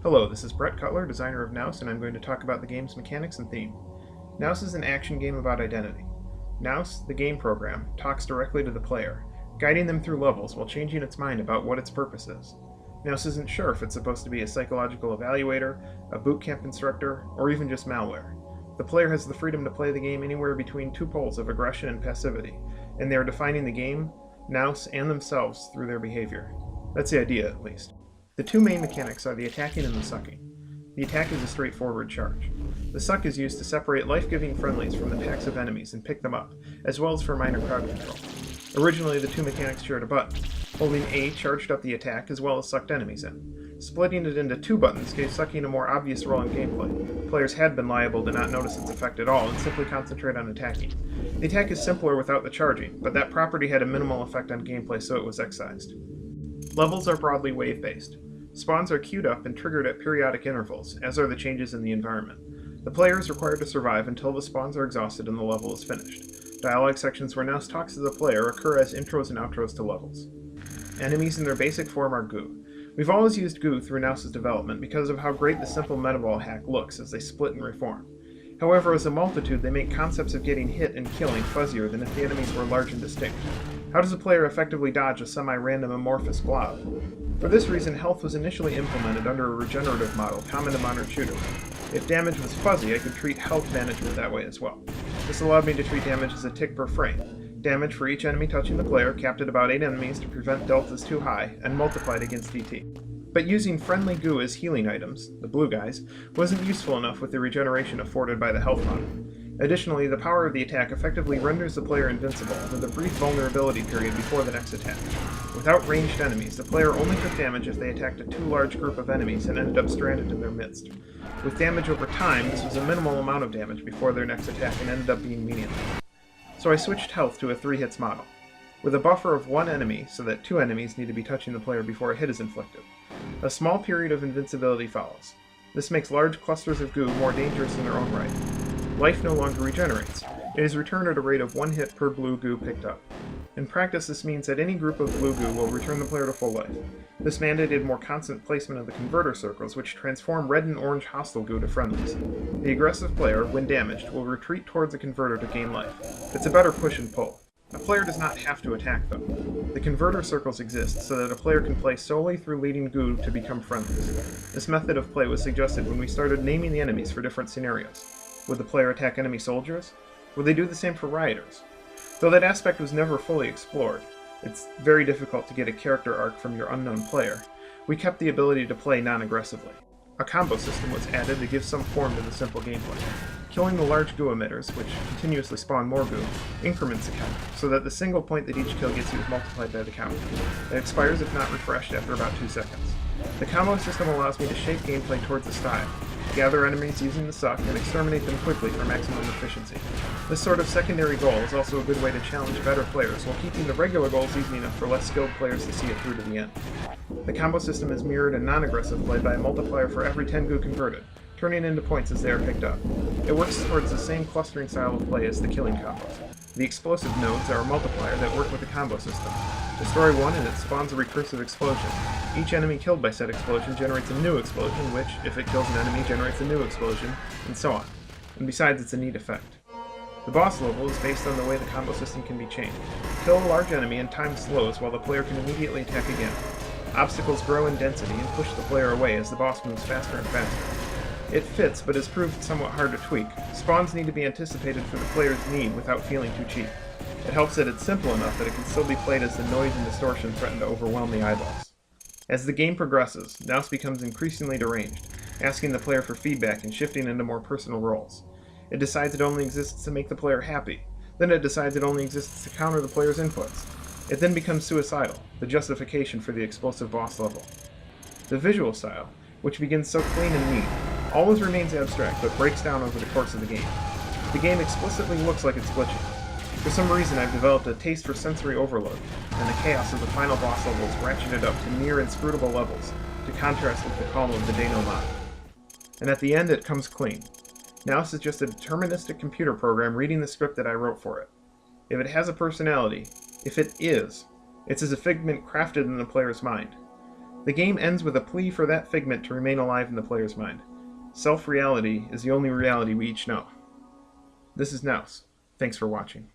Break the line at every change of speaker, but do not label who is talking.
Hello, this is Brett Cutler, designer of Nous, and I'm going to talk about the game's mechanics and theme. Nous is an action game about identity. Nous, the game program, talks directly to the player, guiding them through levels while changing its mind about what its purpose is. Nous isn't sure if it's supposed to be a psychological evaluator, a boot camp instructor, or even just malware. The player has the freedom to play the game anywhere between two poles of aggression and passivity, and they are defining the game, Nous, and themselves through their behavior. That's the idea, at least. The two main mechanics are the attacking and the sucking. The attack is a straightforward charge. The suck is used to separate life-giving friendlies from the packs of enemies and pick them up, as well as for minor crowd control. Originally, the two mechanics shared a button. Holding A charged up the attack as well as sucked enemies in. Splitting it into two buttons gave sucking a more obvious role in gameplay. Players had been liable to not notice its effect at all and simply concentrate on attacking. The attack is simpler without the charging, but that property had a minimal effect on gameplay, so it was excised. Levels are broadly wave-based. Spawns are queued up and triggered at periodic intervals, as are the changes in the environment. The player is required to survive until the spawns are exhausted and the level is finished. Dialogue sections where Nous talks to the player occur as intros and outros to levels. Enemies in their basic form are goo. We've always used goo through Nous' development because of how great the simple metaball hack looks as they split and reform. However, as a multitude, they make concepts of getting hit and killing fuzzier than if the enemies were large and distinct. How does a player effectively dodge a semi-random amorphous blob? For this reason, health was initially implemented under a regenerative model common to modern shooters. If damage was fuzzy, I could treat health management that way as well. This allowed me to treat damage as a tick per frame. Damage for each enemy touching the player, capped at about 8 enemies to prevent deltas too high, and multiplied against DT. But using friendly goo as healing items, the blue guys, wasn't useful enough with the regeneration afforded by the health model. Additionally, the power of the attack effectively renders the player invincible, with a brief vulnerability period before the next attack. Without ranged enemies, the player only took damage if they attacked a too large group of enemies and ended up stranded in their midst. With damage over time, this was a minimal amount of damage before their next attack and ended up being meaningless. So I switched health to a 3-hits model, with a buffer of 1 enemy so that 2 enemies need to be touching the player before a hit is inflicted. A small period of invincibility follows. This makes large clusters of goo more dangerous in their own right. Life no longer regenerates. It is returned at a rate of 1 hit per blue goo picked up. In practice, this means that any group of blue goo will return the player to full life. This mandated more constant placement of the converter circles, which transform red and orange hostile goo to friendlies. The aggressive player, when damaged, will retreat towards the converter to gain life. It's a better push and pull. A player does not have to attack, though. The converter circles exist so that a player can play solely through leading goo to become friendlies. This method of play was suggested when we started naming the enemies for different scenarios. Would the player attack enemy soldiers? Would they do the same for rioters? Though that aspect was never fully explored, it's very difficult to get a character arc from your unknown player, we kept the ability to play non-aggressively. A combo system was added to give some form to the simple gameplay. Killing the large goo emitters, which continuously spawn more goo, increments the count, so that the single point that each kill gets you is multiplied by the count. It expires if not refreshed after about 2 seconds. The combo system allows me to shape gameplay towards a style, gather enemies using the suck, and exterminate them quickly for maximum efficiency. This sort of secondary goal is also a good way to challenge better players while keeping the regular goals easy enough for less skilled players to see it through to the end. The combo system is mirrored in non-aggressive play by a multiplier for every 10 goo converted, turning into points as they are picked up. It works towards the same clustering style of play as the killing combos. The explosive nodes are a multiplier that work with the combo system. Destroy one and it spawns a recursive explosion. Each enemy killed by said explosion generates a new explosion, which, if it kills an enemy, generates a new explosion, and so on. And besides, it's a neat effect. The boss level is based on the way the combo system can be changed. Kill a large enemy and time slows while the player can immediately attack again. Obstacles grow in density and push the player away as the boss moves faster and faster. It fits, but has proved somewhat hard to tweak. Spawns need to be anticipated for the player's need without feeling too cheap. It helps that it's simple enough that it can still be played as the noise and distortion threaten to overwhelm the eyeballs. As the game progresses, Nous becomes increasingly deranged, asking the player for feedback and shifting into more personal roles. It decides it only exists to make the player happy. Then it decides it only exists to counter the player's inputs. It then becomes suicidal, the justification for the explosive boss level. The visual style, which begins so clean and neat, always remains abstract but breaks down over the course of the game. The game explicitly looks like it's glitching. For some reason, I've developed a taste for sensory overload, and the chaos of the final boss level is ratcheted up to near inscrutable levels, to contrast with the calm of the Dano mod. And at the end, it comes clean. Nous is just a deterministic computer program reading the script that I wrote for it. If it has a personality, if it is, it's as a figment crafted in the player's mind. The game ends with a plea for that figment to remain alive in the player's mind. Self-reality is the only reality we each know. This is Nous. Thanks for watching.